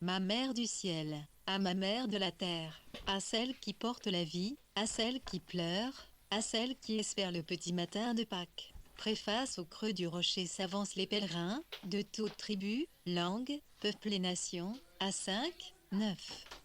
ma mère du ciel, à ma mère de la terre, à celle qui porte la vie, à celle qui pleure, à celle qui espère le petit matin de Pâques. Préface. Au creux du rocher s'avancent les pèlerins, de toutes tribus, langues, peuples et nations, à 5, 9.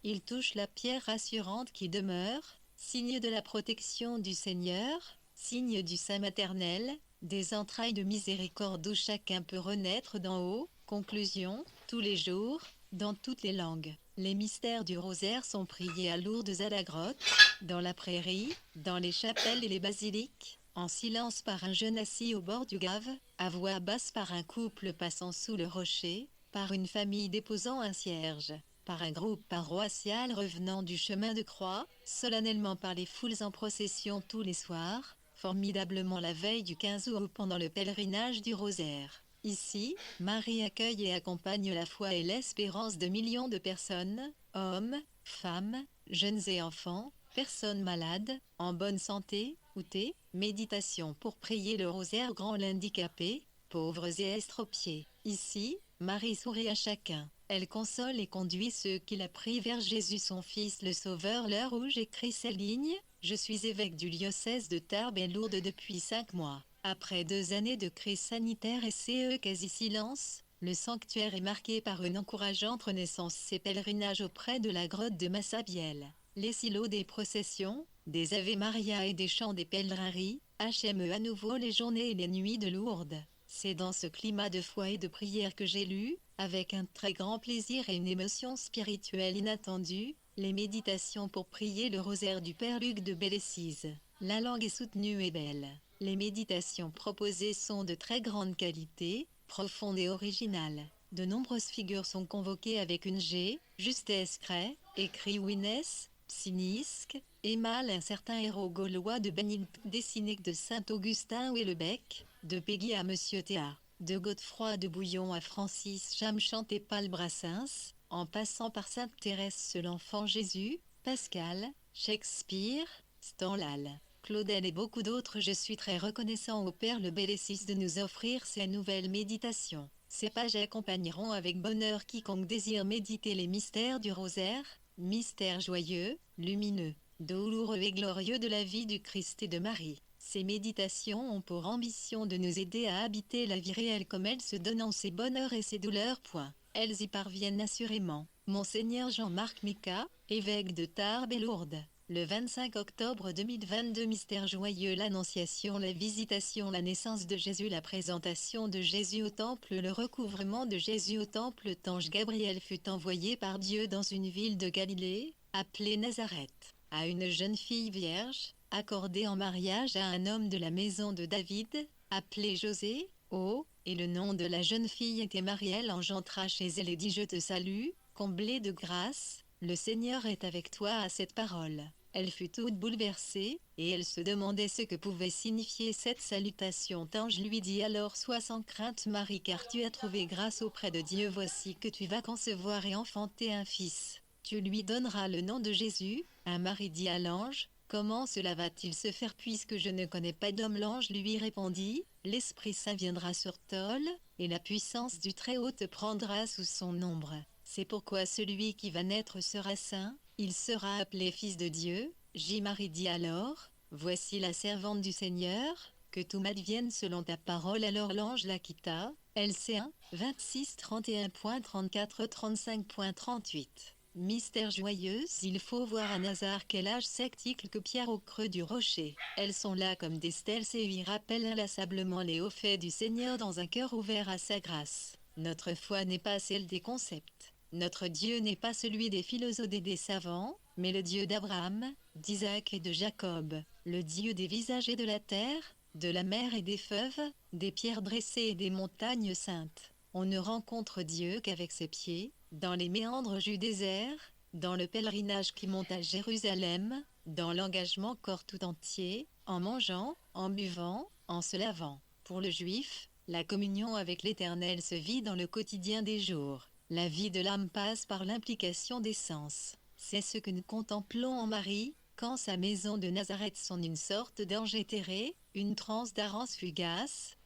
Ils touchent la pierre rassurante qui demeure, signe de la protection du Seigneur, signe du sein maternel, des entrailles de miséricorde où chacun peut renaître d'en haut. Conclusion, tous les jours, dans toutes les langues. Les mystères du rosaire sont priés à Lourdes, à la grotte, dans la prairie, dans les chapelles et les basiliques, en silence par un jeune assis au bord du Gave, à voix basse par un couple passant sous le rocher, par une famille déposant un cierge, par un groupe paroissial revenant du chemin de croix, solennellement par les foules en procession tous les soirs, formidablement la veille du 15 août pendant le pèlerinage du rosaire. Ici, Marie accueille et accompagne la foi et l'espérance de millions de personnes, hommes, femmes, jeunes et enfants, personnes malades, en bonne santé, ou méditation pour prier le rosaire grand l'handicapé, pauvres et estropiés. Ici, Marie sourit à chacun. Elle console et conduit ceux qui la prient vers Jésus son Fils le Sauveur. L'heure où j'écris ces lignes, je suis évêque du diocèse de Tarbes et Lourdes depuis 5 mois. Après 2 années de crise sanitaire et quasi-silence, le sanctuaire est marqué par une encourageante renaissance et pèlerinage auprès de la grotte de Massabielle. Les silos des processions, des Ave Maria et des chants des pèlerinneries, HME à nouveau les journées et les nuits de Lourdes. C'est dans ce climat de foi et de prière que j'ai lu, avec un très grand plaisir et une émotion spirituelle inattendue, les méditations pour prier le rosaire du Père Luc de Bellesise. La langue est soutenue et belle. Les méditations proposées sont de très grande qualité, profondes et originales. De nombreuses figures sont convoquées avec une justesse cray, écrit Wyness, Psynisque, Émale un certain héros gaulois de Benil dessiné de Saint-Augustin ou le bec, de Peggy à Monsieur Théa, de Godefroy de Bouillon à Francis Jam chanté Paul Brassens, en passant par Sainte Thérèse seul l'enfant Jésus, Pascal, Shakespeare, Stendhal, Claudel et beaucoup d'autres. Je suis très reconnaissant au Père le Bellessis de nous offrir ces nouvelles méditations. Ces pages accompagneront avec bonheur quiconque désire méditer les mystères du rosaire, mystères joyeux, lumineux, douloureux et glorieux de la vie du Christ et de Marie. Ces méditations ont pour ambition de nous aider à habiter la vie réelle comme elle se donne en ses bonheurs et ses douleurs. Elles y parviennent assurément. Monseigneur Jean-Marc Mika, évêque de Tarbes et Lourdes. Le 25 octobre 2022. Mystère joyeux, l'Annonciation, la Visitation, la naissance de Jésus, la présentation de Jésus au temple, le recouvrement de Jésus au temple. L'ange Gabriel fut envoyé par Dieu dans une ville de Galilée, appelée Nazareth, à une jeune fille vierge, accordée en mariage à un homme de la maison de David, appelé José. Et le nom de la jeune fille était Marie. Elle entra chez elle et dit: Je te salue, comblée de grâce, le Seigneur est avec toi. À cette parole, elle fut toute bouleversée, et elle se demandait ce que pouvait signifier cette salutation. L'ange lui dit alors: Sois sans crainte Marie, car tu as trouvé grâce auprès de Dieu. Voici que tu vas concevoir et enfanter un fils. Tu lui donneras le nom de Jésus. Marie dit à l'ange: Comment cela va-t-il se faire puisque je ne connais pas d'homme? L'ange lui répondit: L'Esprit Saint viendra sur toi, et la puissance du Très-Haut te prendra sous son ombre. C'est pourquoi celui qui va naître sera saint, il sera appelé Fils de Dieu. Marie dit alors: Voici la servante du Seigneur, que tout m'advienne selon ta parole. Alors l'ange la quitta. LC 1, 26 31.34 35.38. Mystère joyeux, il faut voir à Nazareth quel âge sectique que Pierre au creux du rocher. Elles sont là comme des stèles et lui rappellent inlassablement les hauts faits du Seigneur dans un cœur ouvert à sa grâce. Notre foi n'est pas celle des concepts. Notre Dieu n'est pas celui des philosophes et des savants, mais le Dieu d'Abraham, d'Isaac et de Jacob, le Dieu des visages et de la terre, de la mer et des feuves, des pierres dressées et des montagnes saintes. On ne rencontre Dieu qu'avec ses pieds, dans les méandres du désert, dans le pèlerinage qui monte à Jérusalem, dans l'engagement corps tout entier, en mangeant, en buvant, en se lavant. Pour le juif, la communion avec l'Éternel se vit dans le quotidien des jours. La vie de l'âme passe par l'implication des sens. C'est ce que nous contemplons en Marie, quand sa maison de Nazareth sonne une sorte d'ange éthéré, une transe d'arance fugace,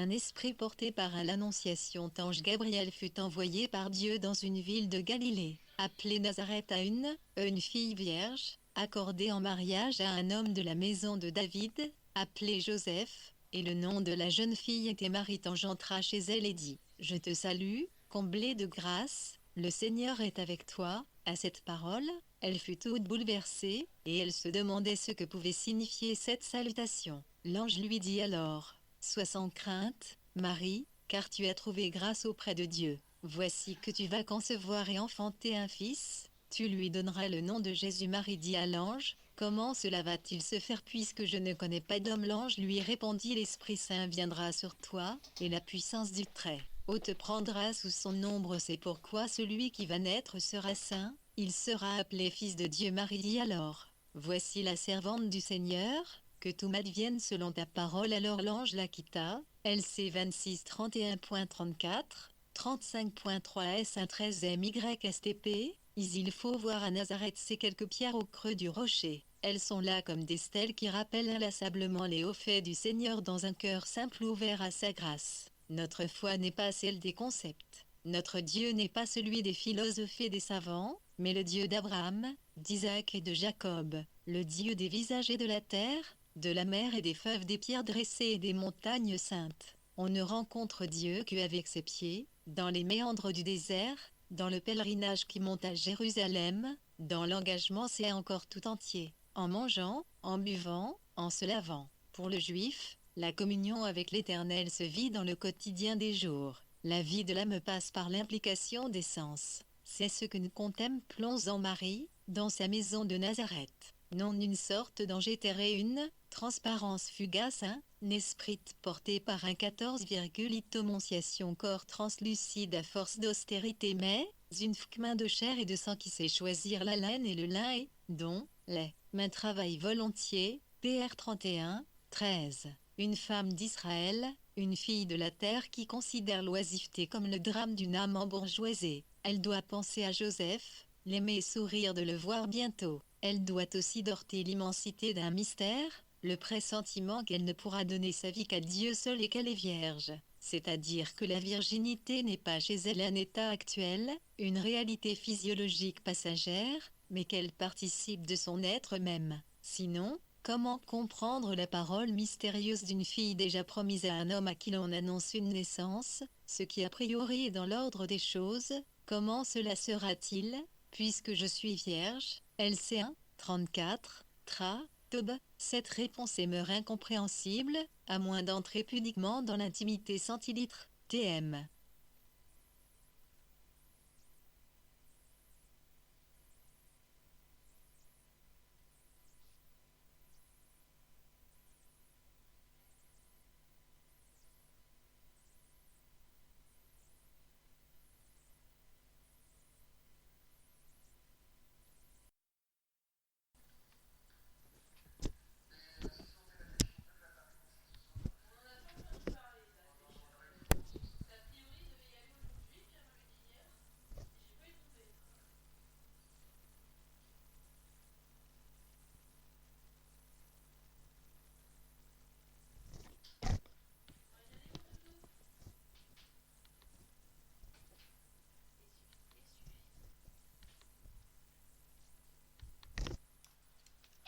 Un esprit porté par l'Annonciation d'ange Gabriel fut envoyé par Dieu dans une ville de Galilée, appelée Nazareth à une fille vierge, accordée en mariage à un homme de la maison de David, appelé Joseph, et le nom de la jeune fille était Marie. Ange entra chez elle et dit, « Je te salue, comblée de grâce, le Seigneur est avec toi. » À cette parole, elle fut toute bouleversée, et elle se demandait ce que pouvait signifier cette salutation. L'ange lui dit alors, « Sois sans crainte, Marie, car tu as trouvé grâce auprès de Dieu. Voici que tu vas concevoir et enfanter un fils, tu lui donneras le nom de Jésus. » Marie dit à l'ange, « Comment cela va-t-il se faire puisque je ne connais pas d'homme ?» L'ange lui répondit, « L'Esprit Saint viendra sur toi, et la puissance du Très-Haut te prendra sous son ombre. C'est pourquoi celui qui va naître sera saint, il sera appelé Fils de Dieu. » Marie dit alors, « Voici la servante du Seigneur, que tout m'advienne selon ta parole. » Alors l'ange la quitta. LC 26 31.34, 35.3 S1 13 MYSTP. Il faut voir à Nazareth ces quelques pierres au creux du rocher. Elles sont là comme des stèles qui rappellent inlassablement les hauts faits du Seigneur dans un cœur simple ouvert à sa grâce. Notre foi n'est pas celle des concepts. Notre Dieu n'est pas celui des philosophes et des savants, mais le Dieu d'Abraham, d'Isaac et de Jacob, le Dieu des visages et de la terre, de la mer et des fèves, des pierres dressées et des montagnes saintes. On ne rencontre Dieu qu'avec ses pieds, dans les méandres du désert, dans le pèlerinage qui monte à Jérusalem, dans l'engagement c'est encore tout entier, en mangeant, en buvant, en se lavant. Pour le juif, la communion avec l'Éternel se vit dans le quotidien des jours. La vie de l'âme passe par l'implication des sens. C'est ce que nous contemplons en Marie, dans sa maison de Nazareth. Non une sorte d'ange éthéré, une transparence fugace, un esprit porté par un 14, itononciation corps translucide à force d'austérité, mais une main de chair et de sang qui sait choisir la laine et le lin et dont les mains travaillent volontiers. PR 31, 13. Une femme d'Israël, une fille de la terre qui considère l'oisiveté comme le drame d'une âme embourgeoisée. Elle doit penser à Joseph, l'aimer et sourire de le voir bientôt. Elle doit aussi dompter l'immensité d'un mystère, le pressentiment qu'elle ne pourra donner sa vie qu'à Dieu seul et qu'elle est vierge. C'est-à-dire que la virginité n'est pas chez elle un état actuel, une réalité physiologique passagère, mais qu'elle participe de son être même. Sinon, comment comprendre la parole mystérieuse d'une fille déjà promise à un homme à qui l'on annonce une naissance, ce qui a priori est dans l'ordre des choses? Comment cela sera-t-il, puisque je suis vierge? LC1, 34, Tra, Tob. Cette réponse demeure incompréhensible, à moins d'entrer pudiquement dans l'intimité centilitre. TM.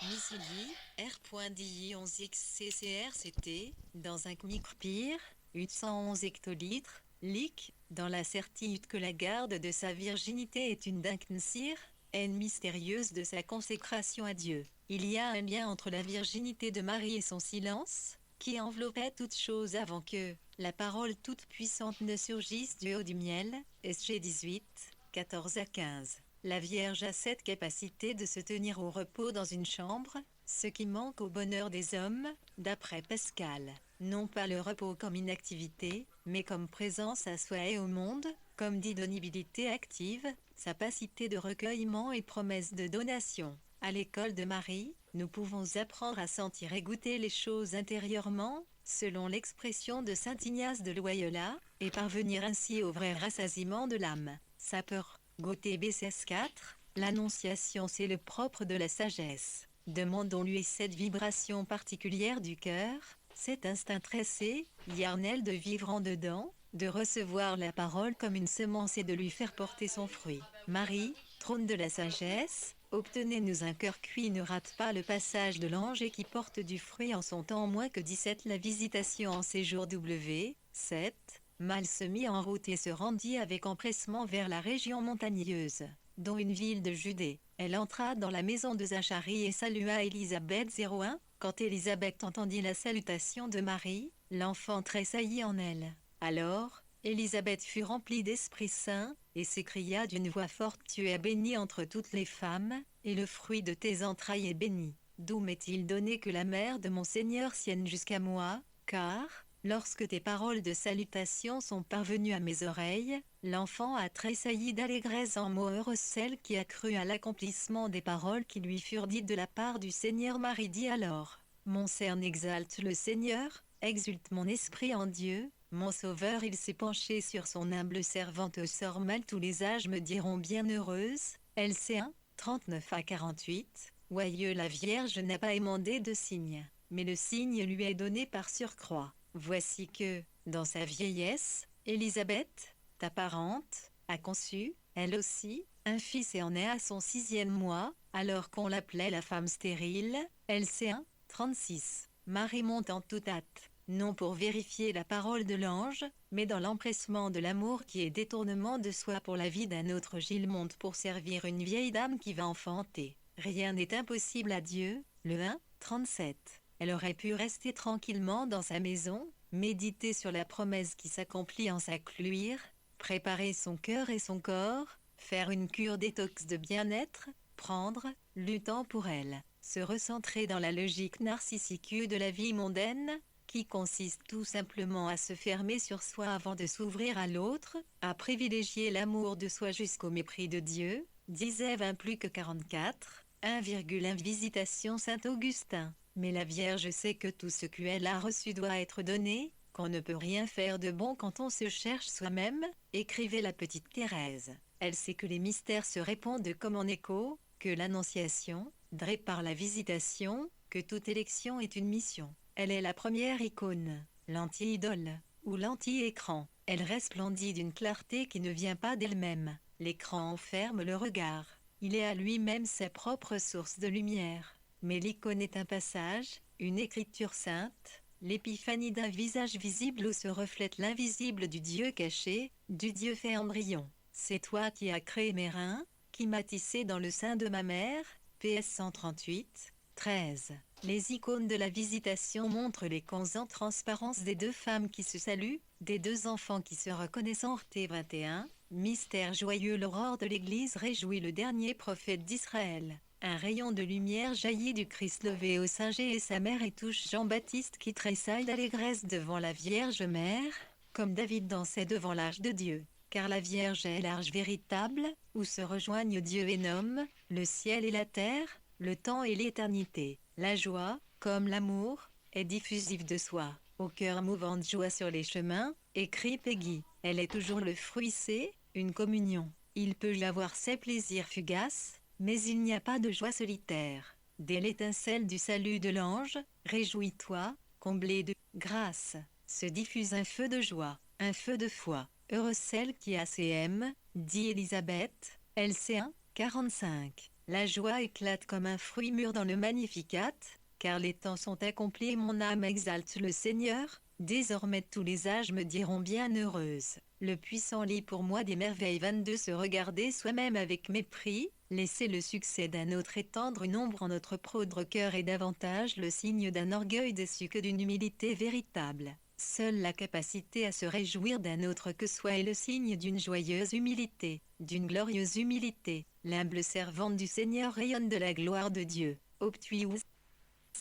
Misili, R.DI 11XCCRCT, dans un micropire, 811 hectolitres, lic, dans la certitude que la garde de sa virginité est une dinknsir, haine mystérieuse de sa consécration à Dieu. Il y a un lien entre la virginité de Marie et son silence, qui enveloppait toute chose avant que la parole toute puissante ne surgisse du haut du miel. SG 18, 14 à 15. La Vierge a cette capacité de se tenir au repos dans une chambre, ce qui manque au bonheur des hommes, d'après Pascal. Non pas le repos comme inactivité, mais comme présence à soi et au monde, comme disponibilité active, capacité de recueillement et promesse de donation. À l'école de Marie, nous pouvons apprendre à sentir et goûter les choses intérieurement, selon l'expression de saint Ignace de Loyola, et parvenir ainsi au vrai rassasiement de l'âme. Sapeur. Gauthier BCS 4, l'annonciation c'est le propre de la sagesse. Demandons-lui cette vibration particulière du cœur, Cet instinct tressé, Yarnel de vivre en dedans, de recevoir la parole comme une semence et de lui faire porter son fruit. Marie, trône de la sagesse, obtenez-nous un cœur cuit, ne rate pas le passage de l'ange et qui porte du fruit en son temps. Moins que 17. La visitation en séjour W. 7. Mal se mit en route et se rendit avec empressement vers la région montagneuse, dont une ville de Judée. Elle entra dans la maison de Zacharie et salua Élisabeth. 01. Quand Élisabeth entendit la salutation de Marie, l'enfant tressaillit en elle. Alors, Élisabeth fut remplie d'Esprit Saint, et s'écria d'une voix forte: Tu es bénie entre toutes les femmes, et le fruit de tes entrailles est béni. D'où m'est-il donné que la mère de mon Seigneur sienne jusqu'à moi, car, lorsque tes paroles de salutation sont parvenues à mes oreilles, l'enfant a tressailli d'allégresse en moi. Heureuse celle qui a cru à l'accomplissement des paroles qui lui furent dites de la part du Seigneur. Marie dit alors: Mon cœur exalte le Seigneur, exulte mon esprit en Dieu, mon Sauveur. Il s'est penché sur son humble servante. Au sort mal tous les âges me diront bienheureuse. LC1, 39 à 48. Oyeux, la Vierge n'a pas émandé de signe, mais le signe lui est donné par surcroît. Voici que, dans sa vieillesse, Élisabeth, ta parente, a conçu, elle aussi, un fils et en est à son 6e mois, alors qu'on l'appelait la femme stérile. LC1, 36. Marie monte en toute hâte, non pour vérifier la parole de l'ange, mais dans l'empressement de l'amour qui est détournement de soi pour la vie d'un autre. Gilles monte pour servir une vieille dame qui va enfanter. Rien n'est impossible à Dieu. Le 1, 37. Elle aurait pu rester tranquillement dans sa maison, méditer sur la promesse qui s'accomplit en s'accluire, préparer son cœur et son corps, faire une cure détox de bien-être, prendre le temps pour elle, se recentrer dans la logique narcissique de la vie mondaine, qui consiste tout simplement à se fermer sur soi avant de s'ouvrir à l'autre, à privilégier l'amour de soi jusqu'au mépris de Dieu, disait 20 plus que 44, 1,1 Visitation Saint-Augustin. Mais la Vierge sait que tout ce qu'elle a reçu doit être donné, qu'on ne peut rien faire de bon quand on se cherche soi-même, écrivait la petite Thérèse. Elle sait que les mystères se répondent comme en écho, que l'Annonciation, drée par la Visitation, que toute élection est une mission. Elle est la première icône, l'anti-idole, ou l'anti-écran. Elle resplendit d'une clarté qui ne vient pas d'elle-même. L'écran enferme le regard. Il est à lui-même sa propre source de lumière. Mais l'icône est un passage, une écriture sainte, l'épiphanie d'un visage visible où se reflète l'invisible du Dieu caché, du Dieu fait embryon. C'est toi qui as créé mes reins, qui m'as tissé dans le sein de ma mère. PS 138, 13. Les icônes de la Visitation montrent les cons en transparence des deux femmes qui se saluent, des deux enfants qui se reconnaissent en RT 21. Mystère joyeux, l'aurore de l'Église réjouit le dernier prophète d'Israël. Un rayon de lumière jaillit du Christ levé au Saint-Gé et sa mère et touche Jean-Baptiste qui tressaille d'allégresse devant la Vierge Mère, comme David dansait devant l'arche de Dieu. Car la Vierge est l'arche véritable, où se rejoignent Dieu et l'homme, le ciel et la terre, le temps et l'éternité. La joie, comme l'amour, est diffusive de soi, au cœur mouvant de joie sur les chemins, écrit Peggy. Elle est toujours le fruit, c'est une communion. Il peut y avoir ses plaisirs fugaces, mais il n'y a pas de joie solitaire. Dès l'étincelle du salut de l'ange, réjouis-toi, comblé de grâce, se diffuse un feu de joie, un feu de foi. Heureuse celle qui a ses aime, dit Élisabeth, LC1, 45. La joie éclate comme un fruit mûr dans le Magnificat, car les temps sont accomplis et mon âme exalte le Seigneur. Désormais tous les âges me diront bienheureuse. Le puissant lit pour moi des merveilles. 22. Se regarder soi-même avec mépris, laisser le succès d'un autre étendre une ombre en notre prôdre cœur est davantage le signe d'un orgueil déçu que d'une humilité véritable. Seule la capacité à se réjouir d'un autre que soi est le signe d'une joyeuse humilité, d'une glorieuse humilité. L'humble servante du Seigneur rayonne de la gloire de Dieu. Obtuius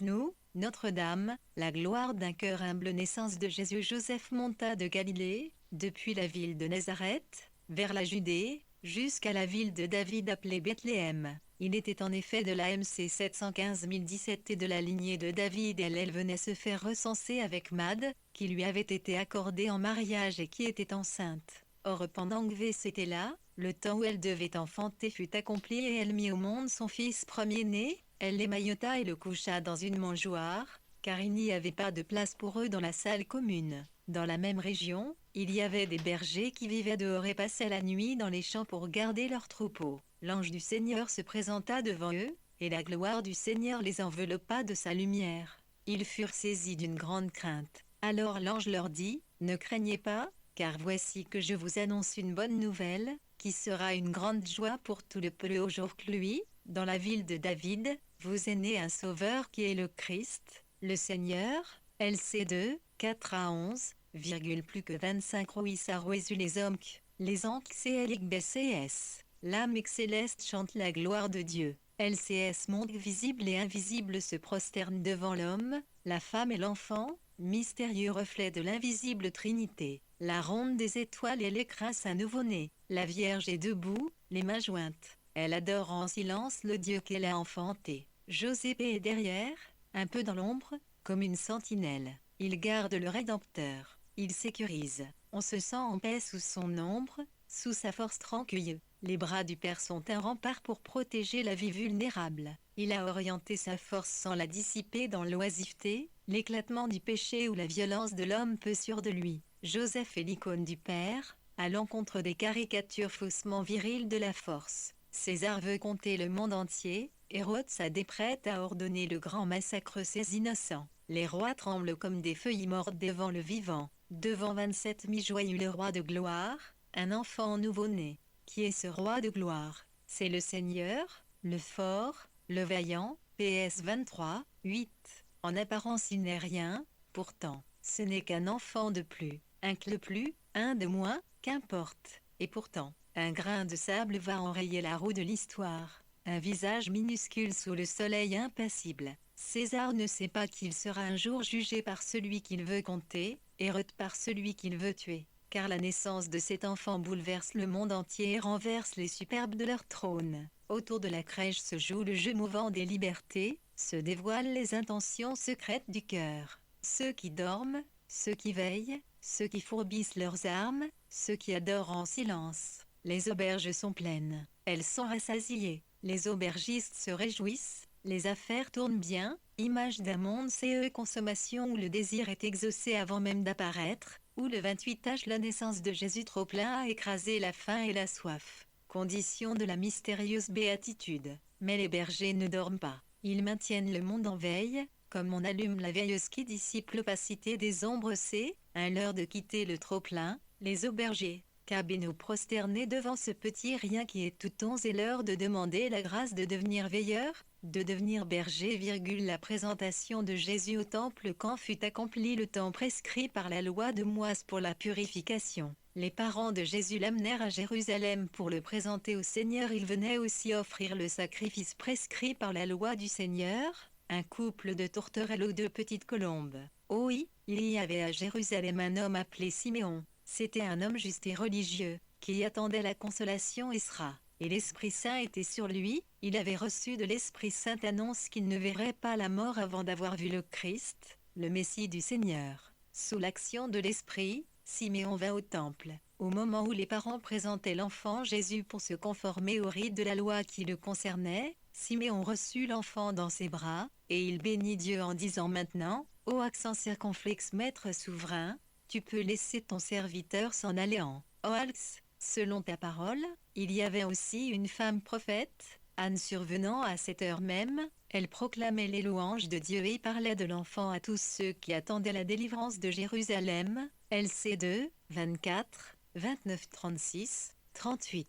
nous, Notre-Dame, la gloire d'un cœur humble. Naissance de Jésus. Joseph monta de Galilée, depuis la ville de Nazareth, vers la Judée, jusqu'à la ville de David appelée Bethléem. Il était en effet de la MC 715 017 et de la lignée de David, et elle venait se faire recenser avec Mad, qui lui avait été accordée en mariage et qui était enceinte. Or pendant que V était là, le temps où elle devait enfanter fut accompli et elle mit au monde son fils premier-né. Elle l'émaillota et le coucha dans une mangeoire, car il n'y avait pas de place pour eux dans la salle commune. Dans la même région, il y avait des bergers qui vivaient dehors et passaient la nuit dans les champs pour garder leurs troupeaux. L'ange du Seigneur se présenta devant eux, et la gloire du Seigneur les enveloppa de sa lumière. Ils furent saisis d'une grande crainte. Alors l'ange leur dit, « Ne craignez pas, car voici que je vous annonce une bonne nouvelle, qui sera une grande joie pour tout le peuple aujourd'hui. Dans la ville de David, vous est né un sauveur qui est le Christ, le Seigneur. » LC2, 4 à 11, plus que 25 Roïsa Roésu les anques CLIC-BCS. L'âme céleste chante la gloire de Dieu. LCS monde visible et invisible se prosternent devant l'homme, la femme et l'enfant, mystérieux reflet de l'invisible Trinité. La ronde des étoiles et l'écrin un nouveau-né. La Vierge est debout, les mains jointes. Elle adore en silence le Dieu qu'elle a enfanté. José est derrière, un peu dans l'ombre, comme une sentinelle. Il garde le Rédempteur. Il sécurise. On se sent en paix sous son ombre, sous sa force tranquille. Les bras du Père sont un rempart pour protéger la vie vulnérable. Il a orienté sa force sans la dissiper dans l'oisiveté, l'éclatement du péché ou la violence de l'homme peu sûr de lui. Joseph est l'icône du Père, à l'encontre des caricatures faussement viriles de la force. César veut compter le monde entier, Hérode s'apprête à ordonner le grand massacre ses innocents. Les rois tremblent comme des feuilles mortes devant le vivant. Devant 27 mi-joyeux le roi de gloire, un enfant nouveau-né. Qui est ce roi de gloire? C'est le Seigneur, le fort, le vaillant. PS 23, 8. En apparence il n'est rien, pourtant, ce n'est qu'un enfant de plus, un de plus, un de moins, qu'importe. Et pourtant, un grain de sable va enrayer la roue de l'histoire. Un visage minuscule sous le soleil impassible. César ne sait pas qu'il sera un jour jugé par celui qu'il veut compter, Hérode par celui qu'il veut tuer. Car la naissance de cet enfant bouleverse le monde entier et renverse les superbes de leur trône. Autour de la crèche se joue le jeu mouvant des libertés, se dévoilent les intentions secrètes du cœur. Ceux qui dorment, ceux qui veillent, ceux qui fourbissent leurs armes, ceux qui adorent en silence. Les auberges sont pleines, elles sont rassasiées, les aubergistes se réjouissent, les affaires tournent bien, image d'un monde CE consommation où le désir est exaucé avant même d'apparaître, où le 28 âge la naissance de Jésus trop plein a écrasé la faim et la soif. Condition de la mystérieuse béatitude. Mais les bergers ne dorment pas. Ils maintiennent le monde en veille, comme on allume la veilleuse qui dissipe l'opacité des ombres. C'est l'heure de quitter le trop-plein. Les aubergers, cabinaux prosternés devant ce petit rien qui est tout onze et l'heure de demander la grâce de devenir veilleur, de devenir berger. La présentation de Jésus au temple quand fut accompli le temps prescrit par la loi de Moïse pour la purification. Les parents de Jésus l'amenèrent à Jérusalem pour le présenter au Seigneur. Ils venaient aussi offrir le sacrifice prescrit par la loi du Seigneur, un couple de tourterelles aux 2 petites colombes. Oh oui, il y avait à Jérusalem un homme appelé Siméon. C'était un homme juste et religieux, qui attendait la consolation Esra. Et l'Esprit Saint était sur lui, il avait reçu de l'Esprit Saint annonce qu'il ne verrait pas la mort avant d'avoir vu le Christ, le Messie du Seigneur. Sous l'action de l'Esprit, Siméon vint au temple, au moment où les parents présentaient l'enfant Jésus pour se conformer aux rites de la loi qui le concernait. Siméon reçut l'enfant dans ses bras, et il bénit Dieu en disant maintenant, ô accent circonflexe maître souverain, tu peux laisser ton serviteur s'en aller en Oalx. Selon ta parole, il y avait aussi une femme prophète, Anne survenant à cette heure même, elle proclamait les louanges de Dieu et parlait de l'enfant à tous ceux qui attendaient la délivrance de Jérusalem. LC2, 24, 29 36, 38,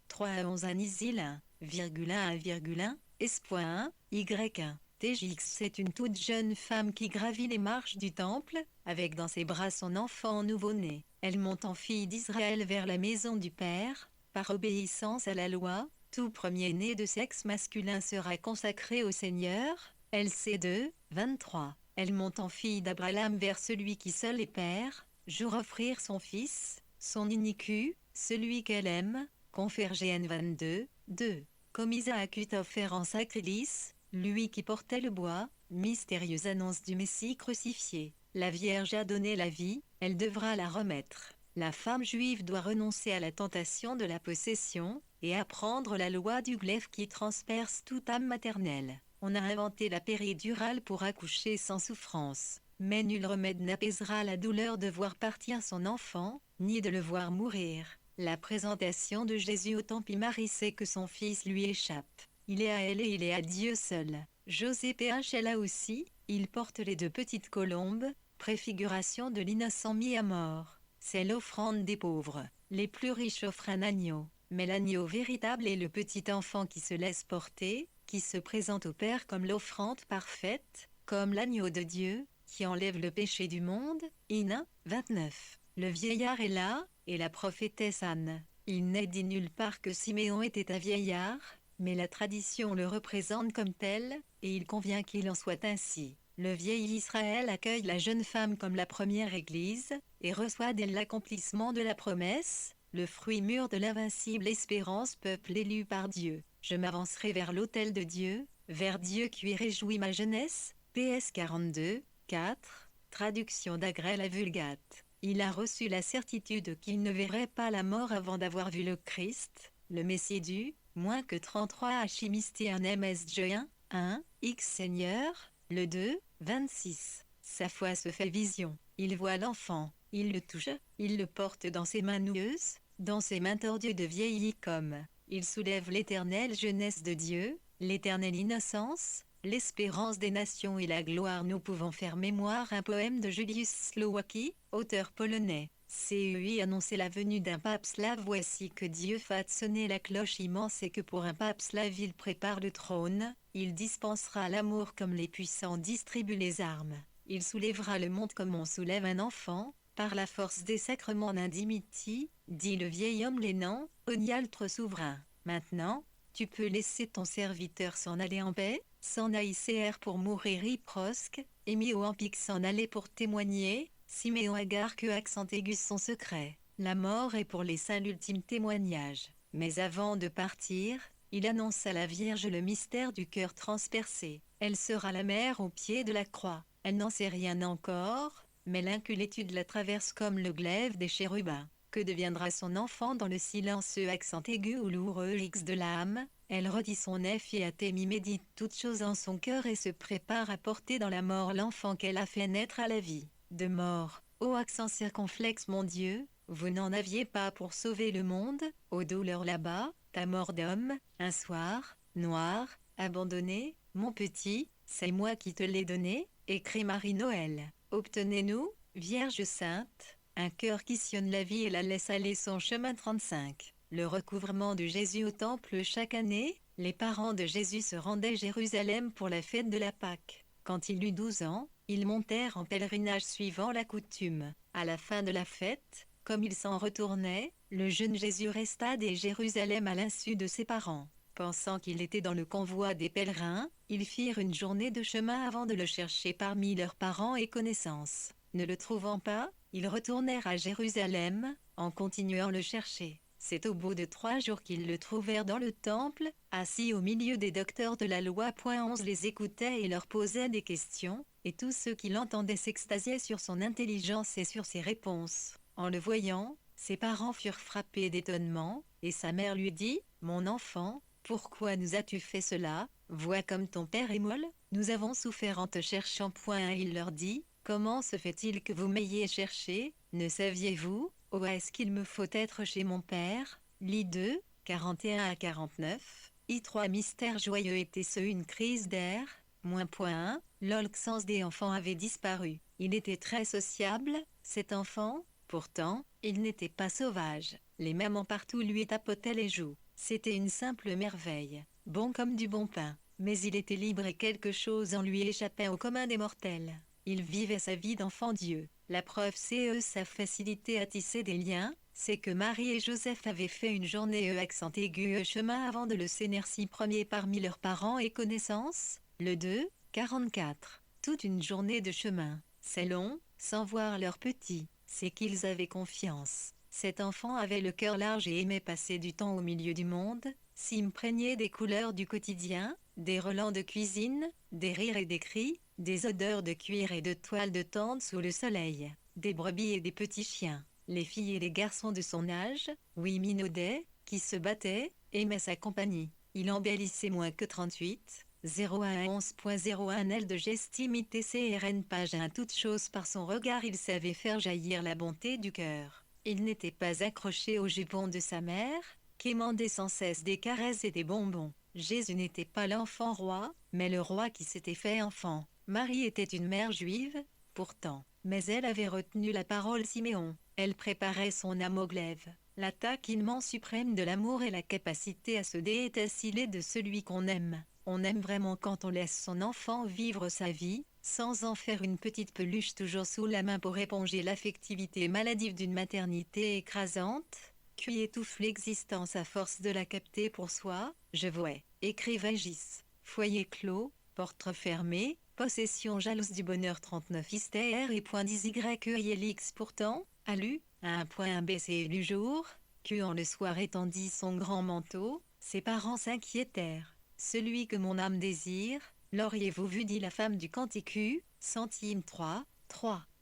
3 à 11 Anisil 1,1,1, S.1, Y1. TJX c'est une toute jeune femme qui gravit les marches du temple, avec dans ses bras son enfant nouveau-né. Elle monte en fille d'Israël vers la maison du Père, par obéissance à la loi, tout premier-né de sexe masculin sera consacré au Seigneur. LC2, 23. Elle monte en fille d'Abraham vers celui qui seul est Père, jour offrir son fils, son inicu, celui qu'elle aime, confère GN 22, 2. Comme Isaac eut offert en sacrifice, lui qui portait le bois, mystérieuse annonce du Messie crucifié. La Vierge a donné la vie, elle devra la remettre. La femme juive doit renoncer à la tentation de la possession, et apprendre la loi du glaive qui transperce toute âme maternelle. On a inventé la péridurale pour accoucher sans souffrance. Mais nul remède n'apaisera la douleur de voir partir son enfant, ni de le voir mourir. La présentation de Jésus au temple, Marie sait que son fils lui échappe. Il est à elle et il est à Dieu seul. José P.H. est là aussi, il porte les 2 petites colombes, préfiguration de l'innocent mis à mort. C'est l'offrande des pauvres. Les plus riches offrent un agneau, mais l'agneau véritable est le petit enfant qui se laisse porter, qui se présente au Père comme l'offrande parfaite, comme l'agneau de Dieu, qui enlève le péché du monde. In 29. Le vieillard est là, et la prophétesse Anne. Il n'est dit nulle part que Siméon était un vieillard, mais la tradition le représente comme tel, et il convient qu'il en soit ainsi. Le vieil Israël accueille la jeune femme comme la première Église, et reçoit d'elle l'accomplissement de la promesse, le fruit mûr de l'invincible espérance, peuple élu par Dieu. Je m'avancerai vers l'autel de Dieu, vers Dieu qui réjouit ma jeunesse. PS 42, 4, traduction d'Agrelle la Vulgate. Il a reçu la certitude qu'il ne verrait pas la mort avant d'avoir vu le Christ, le Messie du, moins que 33 Hmisti 1 MSJ 1, X Seigneur, le 2, 26. Sa foi se fait vision, il voit l'enfant, il le touche, il le porte dans ses mains noueuses, dans ses mains tordues de vieilli comme, il soulève l'éternelle jeunesse de Dieu, l'éternelle innocence, l'espérance des nations et la gloire. Nous pouvons faire mémoire un poème de Julius Slowacki, auteur polonais. CEI annonçait la venue d'un pape slave. Voici que Dieu fait sonner la cloche immense et que pour un pape slave il prépare le trône, il dispensera l'amour comme les puissants distribuent les armes. Il soulèvera le monde comme on soulève un enfant, par la force des sacrements d'Indimiti, dit le vieil homme l'ainant, onialtre souverain. Maintenant, tu peux laisser ton serviteur s'en aller en paix, s'en ICR pour mourir Iprosque, Émio Ampic s'en aller pour témoigner, Siméon Agar que accent aigu son secret. La mort est pour les saints l'ultime témoignage. Mais avant de partir, il annonce à la Vierge le mystère du cœur transpercé. Elle sera la mère au pied de la croix. Elle n'en sait rien encore, mais l'inquiétude la traverse comme le glaive des chérubins. Que deviendra son enfant dans le silencieux accent aigu ou lourd X de l'âme? Elle redit son effi à Thémi, médite toutes choses en son cœur et se prépare à porter dans la mort l'enfant qu'elle a fait naître à la vie. De mort, ô accent circonflexe mon Dieu, vous n'en aviez pas pour sauver le monde, aux douleurs là-bas, ta mort d'homme, un soir, noir, abandonné, mon petit, c'est moi qui te l'ai donné, écrit Marie-Noël. Obtenez-nous, Vierge Sainte, un cœur qui sillonne la vie et la laisse aller son chemin. 35. Le recouvrement de Jésus au temple. Chaque année, les parents de Jésus se rendaient à Jérusalem pour la fête de la Pâque. Quand il eut 12 ans, ils montèrent en pèlerinage suivant la coutume. À la fin de la fête, comme ils s'en retournaient, le jeune Jésus resta à Jérusalem à l'insu de ses parents. Pensant qu'il était dans le convoi des pèlerins, ils firent une journée de chemin avant de le chercher parmi leurs parents et connaissances. Ne le trouvant pas, ils retournèrent à Jérusalem, en continuant le chercher. C'est au bout de 3 jours qu'ils le trouvèrent dans le temple, assis au milieu des docteurs de la loi. 11 les écoutaient et leur posaient des questions, et tous ceux qui l'entendaient s'extasiaient sur son intelligence et sur ses réponses. En le voyant, ses parents furent frappés d'étonnement, et sa mère lui dit, « Mon enfant, pourquoi nous as-tu fait cela? Vois comme ton père est molle, nous avons souffert en te cherchant. » Il leur dit, « Comment se fait-il que vous m'ayez cherché? Ne saviez-vous? Où est-ce qu'il me faut être chez mon père? » Lit 2, 41 à 49. I3 Mystère joyeux était-ce une crise d'air? -1. L'olxence des enfants avait disparu. Il était très sociable, cet enfant. Pourtant, il n'était pas sauvage. Les mamans partout lui tapotaient les joues. C'était une simple merveille, bon comme du bon pain. Mais il était libre et quelque chose en lui échappait au commun des mortels. Il vivait sa vie d'enfant Dieu. La preuve c'est sa facilité à tisser des liens, c'est que Marie et Joseph avaient fait une journée accent aigu chemin avant de le sénerci premier parmi leurs parents et connaissances. Le 2, 44. Toute une journée de chemin. C'est long, sans voir leurs petits. C'est qu'ils avaient confiance. Cet enfant avait le cœur large et aimait passer du temps au milieu du monde, s'imprégner des couleurs du quotidien, des relents de cuisine, des rires et des cris, des odeurs de cuir et de toile de tente sous le soleil, des brebis et des petits chiens. Les filles et les garçons de son âge, oui minaudet, qui se battaient, aimaient sa compagnie. Il embellissait moins que 38, 01 11.01 L de Gestimité CRN page 1 Toute chose par son regard il savait faire jaillir la bonté du cœur. Il n'était pas accroché au jupon de sa mère, quémandait sans cesse des caresses et des bonbons. Jésus n'était pas l'enfant roi, mais le roi qui s'était fait enfant. Marie était une mère juive, pourtant, mais elle avait retenu la parole Siméon. Elle préparait son âme au glaive. La taquinement suprême de l'amour et la capacité à se détasser de celui qu'on aime. On aime vraiment quand on laisse son enfant vivre sa vie, sans en faire une petite peluche toujours sous la main pour éponger l'affectivité maladive d'une maternité écrasante, qui étouffe l'existence à force de la capter pour soi. Je vouais, écrivait Gis. Foyer clos, porte fermée, possession jalouse du bonheur 39 hystère et point .10 pourtant, a lu, à un point baissé du jour, que en le soir étendit son grand manteau, ses parents s'inquiétèrent. Celui que mon âme désire, l'auriez-vous vu dit la femme du canticu, centime 3,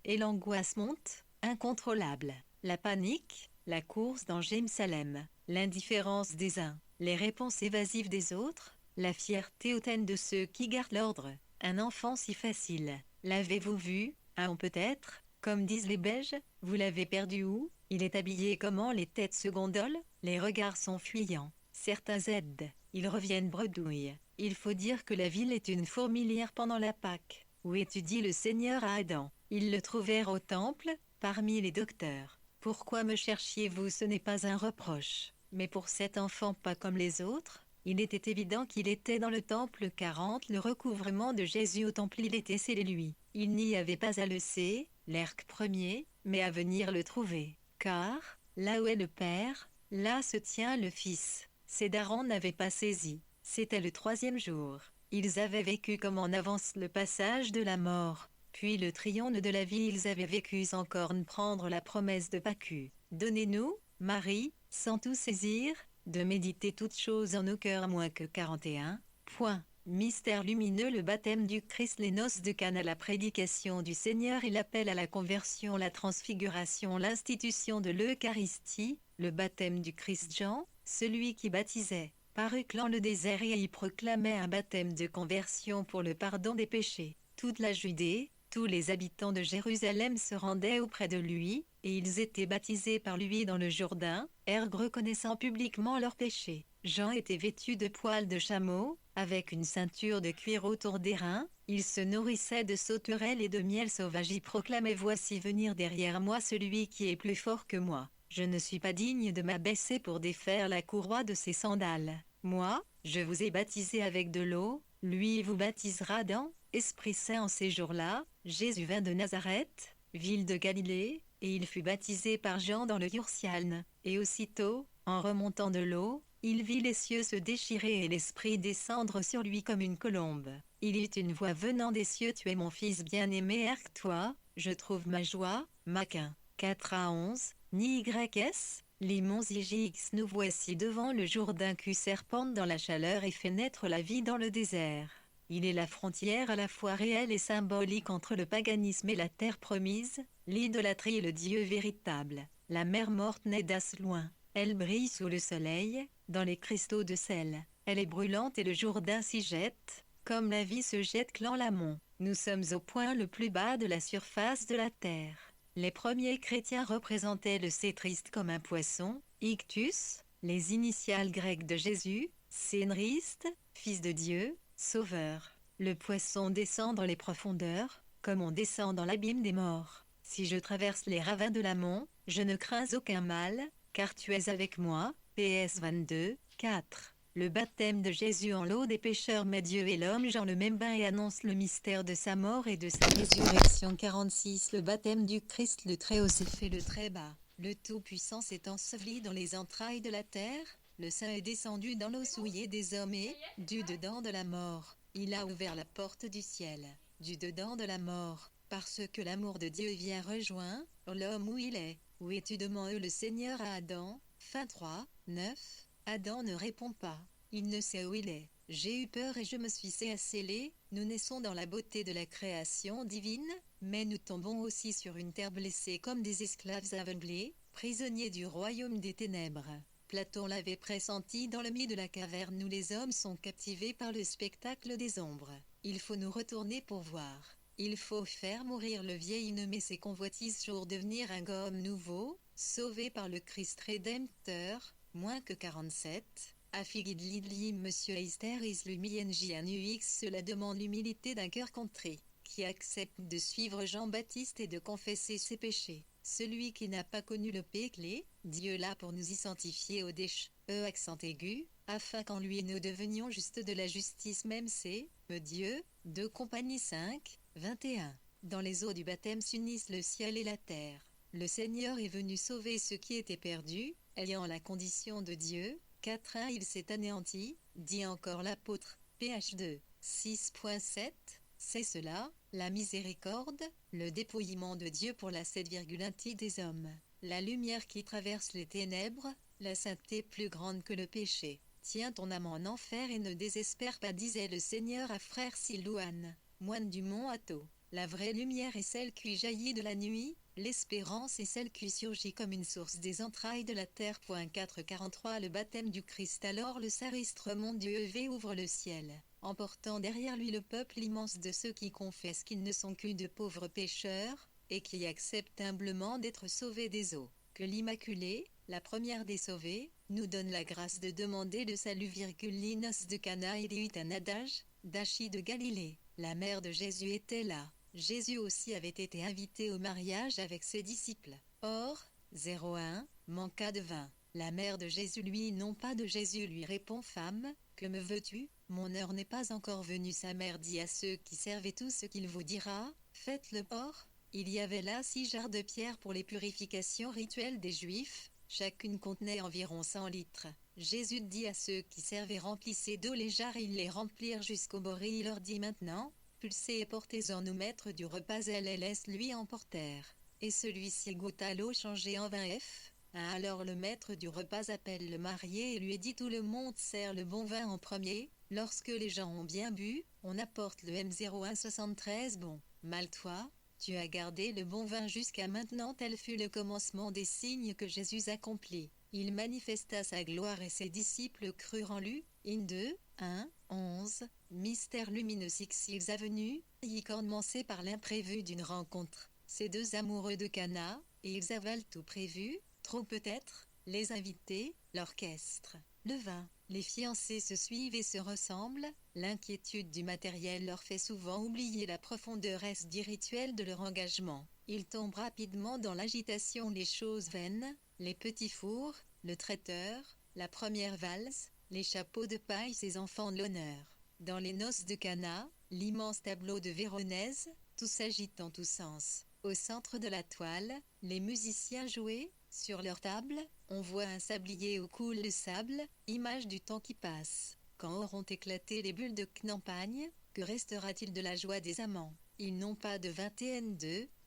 et l'angoisse monte, incontrôlable. La panique, la course dans Jérusalem, l'indifférence des uns, les réponses évasives des autres, la fierté hautaine de ceux qui gardent l'ordre. Un enfant si facile, l'avez-vous vu, un peut-être, comme disent les Belges, vous l'avez perdu où? Il est habillé comment les têtes se gondolent, les regards sont fuyants, certains aident, ils reviennent bredouilles. Il faut dire que la ville est une fourmilière pendant la Pâque. Où étudie le Seigneur à Adam? Ils le trouvèrent au temple, parmi les docteurs. Pourquoi me cherchiez-vous? Ce n'est pas un reproche. Mais pour cet enfant pas comme les autres, il était évident qu'il était dans le temple 40. Le recouvrement de Jésus au temple il était scellé lui. Il n'y avait pas à le céder, l'erque premier, mais à venir le trouver. Car, là où est le Père, là se tient le Fils. Ces darons n'avaient pas saisi. C'était le 3e jour. Ils avaient vécu comme en avance le passage de la mort, puis le triomphe de la vie. Ils avaient vécu sans corne prendre la promesse de Pâques. Donnez-nous, Marie, sans tout saisir, de méditer toutes choses en nos cœurs moins que 41. Point. Mystère lumineux, le baptême du Christ, les noces de Cana, la prédication du Seigneur et l'appel à la conversion, la transfiguration, l'institution de l'Eucharistie, le baptême du Christ. Jean, celui qui baptisait, parut dans le désert et y proclamait un baptême de conversion pour le pardon des péchés. Toute la Judée, tous les habitants de Jérusalem se rendaient auprès de lui, et ils étaient baptisés par lui dans le Jourdain, reconnaissant publiquement leurs péchés. Jean était vêtu de poils de chameau, avec une ceinture de cuir autour des reins, il se nourrissait de sauterelles et de miel sauvage. Il proclamait: voici venir derrière moi celui qui est plus fort que moi. Je ne suis pas digne de m'abaisser pour défaire la courroie de ses sandales. Moi, je vous ai baptisé avec de l'eau, lui vous baptisera dans Esprit Saint. En ces jours-là, Jésus vint de Nazareth, ville de Galilée, et il fut baptisé par Jean dans le Jourdain. Et aussitôt, en remontant de l'eau, il vit les cieux se déchirer et l'Esprit descendre sur lui comme une colombe. Il eut une voix venant des cieux: tu es mon fils bien-aimé, ergue-toi, je trouve ma joie. Maquin 4 à 11, ni YS, Limons IGX. Nous voici devant le Jourdain qui serpente dans la chaleur et fait naître la vie dans le désert. Il est la frontière à la fois réelle et symbolique entre le paganisme et la terre promise, l'idolâtrie et le Dieu véritable. La mer morte naît d'assez loin. Elle brille sous le soleil, dans les cristaux de sel. Elle est brûlante et le Jourdain s'y jette, comme la vie se jette clan l'amont. Nous sommes au point le plus bas de la surface de la terre. Les premiers chrétiens représentaient le cétriste comme un poisson, ictus, les initiales grecques de Jésus, scénriste, fils de Dieu, sauveur. Le poisson descend dans les profondeurs, comme on descend dans l'abîme des morts. Si je traverse les ravins de l'amont, je ne crains aucun mal, car tu es avec moi. PS 22, 4. Le baptême de Jésus en l'eau des pécheurs met Dieu et l'homme dans le même bain et annonce le mystère de sa mort et de sa résurrection. 46. Le baptême du Christ, le très haut s'est fait le très bas. Le Tout-Puissant s'est enseveli dans les entrailles de la terre. Le Saint est descendu dans l'eau souillée des hommes et, du dedans de la mort, il a ouvert la porte du ciel. Du dedans de la mort, parce que l'amour de Dieu vient rejoindre l'homme où il est. Où es-tu demande le Seigneur à Adam. Fin 3, 9. Adam ne répond pas. Il ne sait où il est. J'ai eu peur et je me suis scellé. Nous naissons dans la beauté de la création divine, mais nous tombons aussi sur une terre blessée comme des esclaves aveuglés, prisonniers du royaume des ténèbres. Platon l'avait pressenti dans le milieu de la caverne où les hommes sont captivés par le spectacle des ombres. Il faut nous retourner pour voir. Il faut faire mourir le vieil homme et ses convoitises pour devenir un homme nouveau, sauvé par le Christ Rédempteur. Moins que 47. Affigid Lidli Monsieur Eister is l'UMINJNUX. Cela demande l'humilité d'un cœur contré, qui accepte de suivre Jean-Baptiste et de confesser ses péchés. Celui qui n'a pas connu le péché, Dieu là pour nous y sanctifier au déche, accent aigu, afin qu'en lui nous devenions justes de la justice même c'est, Dieu, 2 Compagnie 5, 21. Dans les eaux du baptême s'unissent le ciel et la terre. Le Seigneur est venu sauver ceux qui étaient perdus, ayant la condition de Dieu. 4.1 Il s'est anéanti, dit encore l'apôtre, ph 2, 6.7. C'est cela, la miséricorde, le dépouillement de Dieu pour la 7,1 des hommes, la lumière qui traverse les ténèbres, la sainteté plus grande que le péché. Tiens ton âme en enfer et ne désespère pas, disait le Seigneur à frère Silouane, moine du mont Atto. La vraie lumière est celle qui jaillit de la nuit, l'espérance est celle qui surgit comme une source des entrailles de la terre. 443 Le baptême du Christ. Alors le saristre mon Dieu ouvre le ciel, emportant derrière lui le peuple immense de ceux qui confessent qu'ils ne sont que de pauvres pécheurs, et qui acceptent humblement d'être sauvés des eaux. Que l'Immaculée, la première des sauvées, nous donne la grâce de demander le salut. Les noces de Cana et eut un adage, d'Achi de Galilée. La mère de Jésus était là. Jésus aussi avait été invité au mariage avec ses disciples. Or, 01, manqua de vin. La mère de Jésus lui non pas de Jésus lui répond femme, que me veux-tu? Mon heure n'est pas encore venue. Sa mère dit à ceux qui servaient tout ce qu'il vous dira, faites-le. Or, il y avait là 6 jarres de pierre pour les purifications rituelles des Juifs, chacune contenait environ 100 litres. Jésus dit à ceux qui servaient remplissez d'eau les jarres, ils les remplirent jusqu'au bord et il leur dit maintenant, pulsez et portez-en au maître du repas. LLS lui emportèrent, et celui-ci goûta l'eau changée en vin F. Alors le maître du repas appelle le marié et lui dit tout le monde sert le bon vin en premier, lorsque les gens ont bien bu, on apporte le M0173 bon, mal toi, tu as gardé le bon vin jusqu'à maintenant. Tel fut le commencement des signes que Jésus accomplit. Il manifesta sa gloire et ses disciples crurent en lui. In 2, 1, 11, mystère lumineux. Ils avenus, y commencé par l'imprévu d'une rencontre. Ces 2 amoureux de Cana, et ils avalent tout prévu, trop peut-être, les invités, l'orchestre, le vin. Les fiancés se suivent et se ressemblent, l'inquiétude du matériel leur fait souvent oublier la profondeur spirituelle de leur engagement. Ils tombent rapidement dans l'agitation, les choses vaines, les petits fours, le traiteur, la première valse, les chapeaux de paille, ces enfants de l'honneur. Dans les noces de Cana, l'immense tableau de Véronèse, tout s'agite en tous sens. Au centre de la toile, les musiciens jouaient. Sur leur table, on voit un sablier où coule le sable, image du temps qui passe. Quand auront éclaté les bulles de campagne, que restera-t-il de la joie des amants? Ils n'ont pas de 21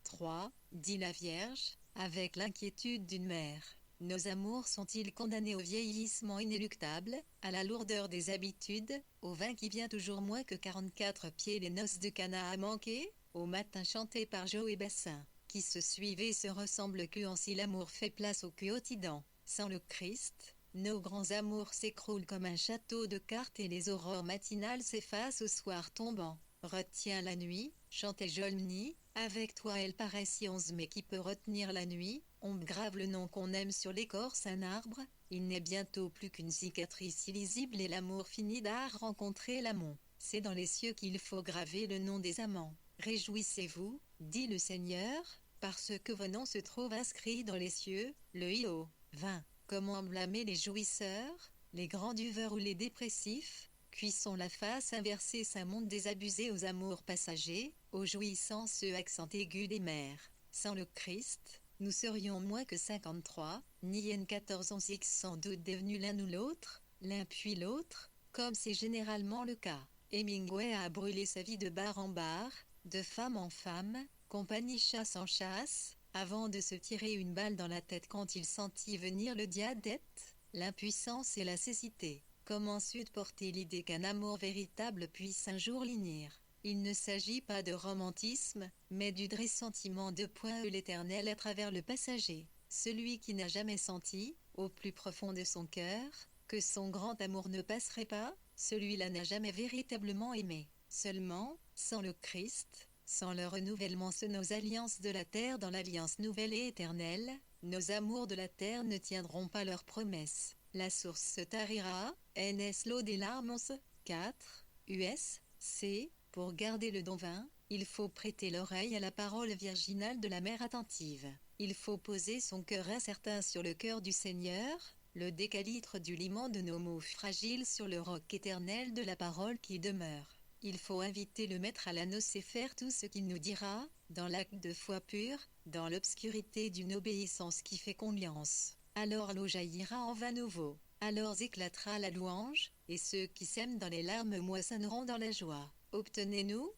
3, dit la Vierge, avec l'inquiétude d'une mère. Nos amours sont-ils condamnés au vieillissement inéluctable, à la lourdeur des habitudes, au vin qui vient toujours moins que 44 pieds? Les noces de Cana a manqué, au matin chanté par Joe et Bassin, qui se suivent et se ressemblent que en si l'amour fait place au quotidien. Sans le Christ, nos grands amours s'écroulent comme un château de cartes et les aurores matinales s'effacent au soir tombant. Retiens la nuit, chantait Jolny, avec toi elle paraît si onze, mais qui peut retenir la nuit? On grave le nom qu'on aime sur l'écorce un arbre, il n'est bientôt plus qu'une cicatrice illisible et l'amour finit d'à rencontrer l'amant. C'est dans les cieux qu'il faut graver le nom des amants. Réjouissez-vous, dit le Seigneur, parce que vos noms se trouvent inscrits dans les cieux. Le Io 20. Comment blâmer les jouisseurs, les grands buveurs ou les dépressifs? Cuissons la face inversée, ça monte désabusé aux amours passagers, aux jouissances accent aigu des mers. Sans le Christ, nous serions moins que 53, ni N14 11 X sans doute devenus l'un ou l'autre, l'un puis l'autre, comme c'est généralement le cas. Hemingway a brûlé sa vie de bar en bar, de femme en femme, compagnie chasse en chasse, avant de se tirer une balle dans la tête quand il sentit venir le diabète, l'impuissance et la cécité. Comment supporter l'idée qu'un amour véritable puisse un jour l'unir? Il ne s'agit pas de romantisme, mais du vrai sentiment de l'éternel à travers le passager. Celui qui n'a jamais senti, au plus profond de son cœur, que son grand amour ne passerait pas, celui-là n'a jamais véritablement aimé. Seulement, sans le Christ, sans le renouvellement de nos alliances de la terre dans l'alliance nouvelle et éternelle, nos amours de la terre ne tiendront pas leurs promesses. La source se tarira, NS l'eau des larmes 11, 4, US, C, pour garder le don vain, il faut prêter l'oreille à la parole virginale de la mère attentive. Il faut poser son cœur incertain sur le cœur du Seigneur, le décalitre du liment de nos mots fragiles sur le roc éternel de la parole qui demeure. Il faut inviter le Maître à la noce et faire tout ce qu'il nous dira, dans l'acte de foi pure, dans l'obscurité d'une obéissance qui fait confiance. Alors l'eau jaillira en vin nouveau, alors éclatera la louange, et ceux qui sèment dans les larmes moissonneront dans la joie. Obtenez-nous,